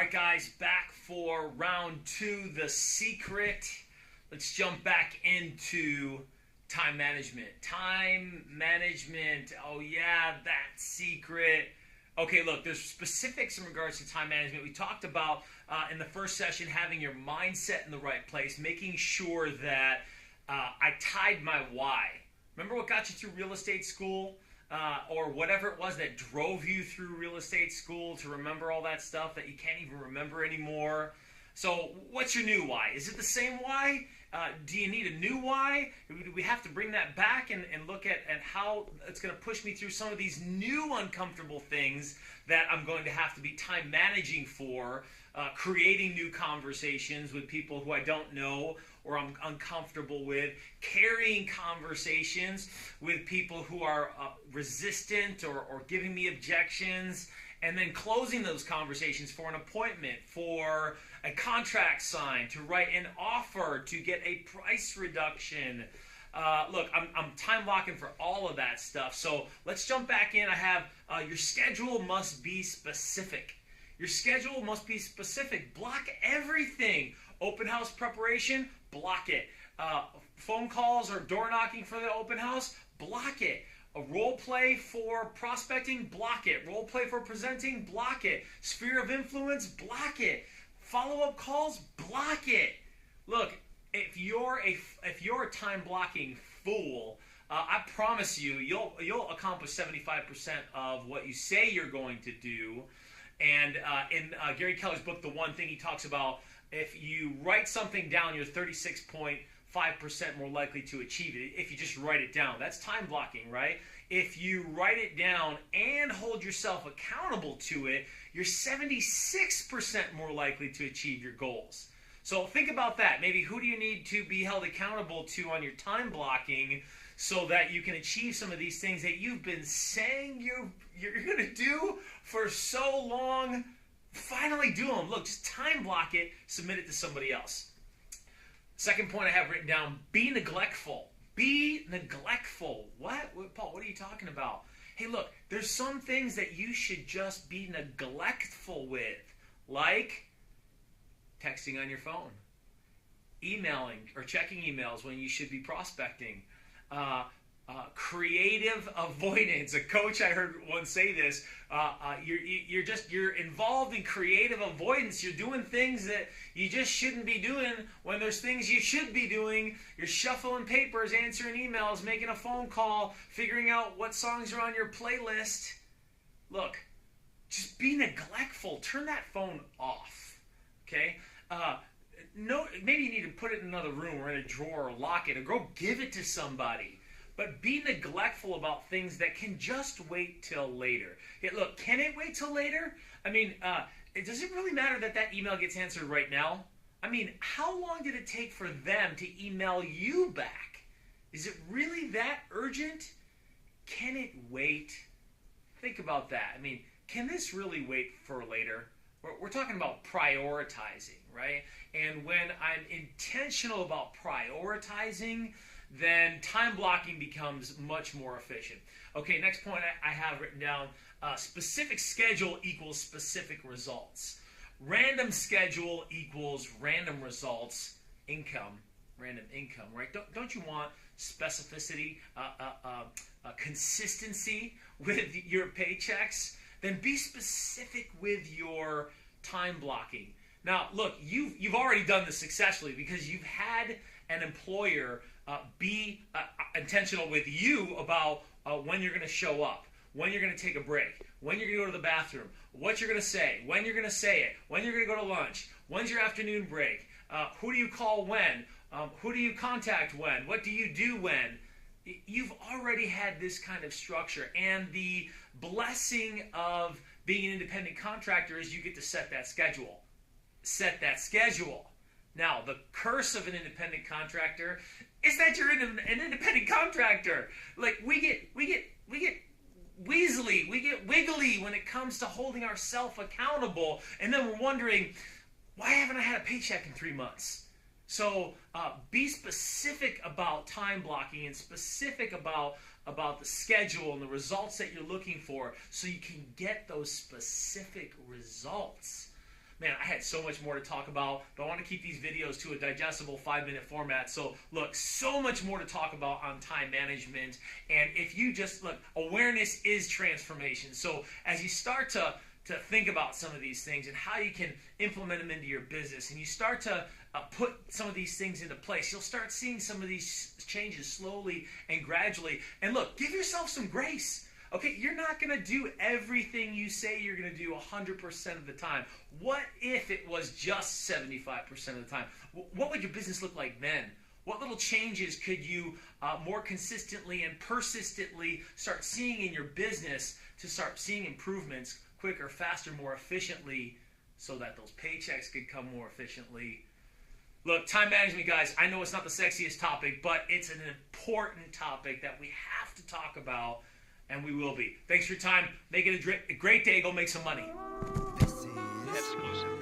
right, guys, back for round two, the secret. Let's jump back into time management. Time management, oh yeah, that secret. Okay, look, there's specifics in regards to time management. We talked about in the first session having your mindset in the right place, making sure that I tied my why. Remember what got you through real estate school? Or whatever it was that drove you through real estate school to remember all that stuff that you can't even remember anymore. So what's your new why? Is it the same why? Do you need a new why? Do we have to bring that back and look at how it's going to push me through some of these new uncomfortable things that I'm going to have to be time managing for, creating new conversations with people who I don't know or I'm uncomfortable with, carrying conversations with people who are resistant or giving me objections, and then closing those conversations for an appointment, for a contract signed, to write an offer, to get a price reduction. Look, I'm time blocking for all of that stuff. So let's jump back in. I have your schedule must be specific. Your schedule must be specific. Block everything. Open house preparation, block it. Phone calls or door knocking for the open house, block it. A role play for prospecting, block it. Role play for presenting, block it. Sphere of influence, block it. Follow-up calls, block it. Look, if you're a time blocking fool, I promise you, you'll accomplish 75% of what you say you're going to do. And in Gary Keller's book, The One Thing, he talks about if you write something down, you're 36.5% more likely to achieve it if you just write it down. That's time blocking, right? If you write it down and hold yourself accountable to it, you're 76% more likely to achieve your goals. So think about that. Maybe who do you need to be held accountable to on your time blocking so that you can achieve some of these things that you've been saying you're going to do for so long? Finally do them. Look, just time block it, submit it to somebody else. Second point I have written down, be neglectful. Be neglectful. What? Paul, what are you talking about? Hey, look, there's some things that you should just be neglectful with, like texting on your phone, emailing or checking emails when you should be prospecting, creative avoidance. A coach I heard once say this, you're involved in creative avoidance. You're doing things that you just shouldn't be doing when there's things you should be doing. You're shuffling papers, answering emails, making a phone call, figuring out what songs are on your playlist. Look, just be neglectful. Turn that phone off, okay? No, maybe you need to put it in another room or in a drawer or lock it or go give it to somebody. But be neglectful about things that can just wait till later. Yeah, look, can it wait till later? I mean, does it really matter that email gets answered right now? I mean, how long did it take for them to email you back? Is it really that urgent? Can it wait? Think about that. I mean, can this really wait for later? We're talking about prioritizing, right? And when I'm intentional about prioritizing, then time blocking becomes much more efficient. Okay, next point I have written down, specific schedule equals specific results. Random schedule equals random results, random income, right? Don't you want specificity, consistency with your paychecks? Then be specific with your time blocking. Now, look, you've already done this successfully because you've had an employer be intentional with you about when you're going to show up, when you're going to take a break, when you're going to go to the bathroom, what you're going to say, when you're going to say it, when you're going to go to lunch, when's your afternoon break, who do you call when, who do you contact when, what do you do when. You've already had this kind of structure, and the blessing of being an independent contractor is you get to set that schedule. Set that schedule. Now, the curse of an independent contractor is that you're an independent contractor. Like we get weaselly, we get wiggly when it comes to holding ourselves accountable, and then we're wondering, why haven't I had a paycheck in 3 months? So be specific about time blocking and specific about the schedule and the results that you're looking for so you can get those specific results. Man, I had so much more to talk about, but I want to keep these videos to a digestible 5-minute format. So look, so much more to talk about on time management. And if you just look, awareness is transformation. So as you start to think about some of these things and how you can implement them into your business, and you start to put some of these things into place, you'll start seeing some of these changes slowly and gradually. And look, give yourself some grace. Okay, you're not going to do everything you say you're going to do 100% of the time. What if it was just 75% of the time? What would your business look like then? What little changes could you more consistently and persistently start seeing in your business to start seeing improvements quicker, faster, more efficiently, so that those paychecks could come more efficiently? Look, time management, guys, I know it's not the sexiest topic, but it's an important topic that we have to talk about. And we will be. Thanks for your time. Make it a great day. Go make some money. This is exclusive.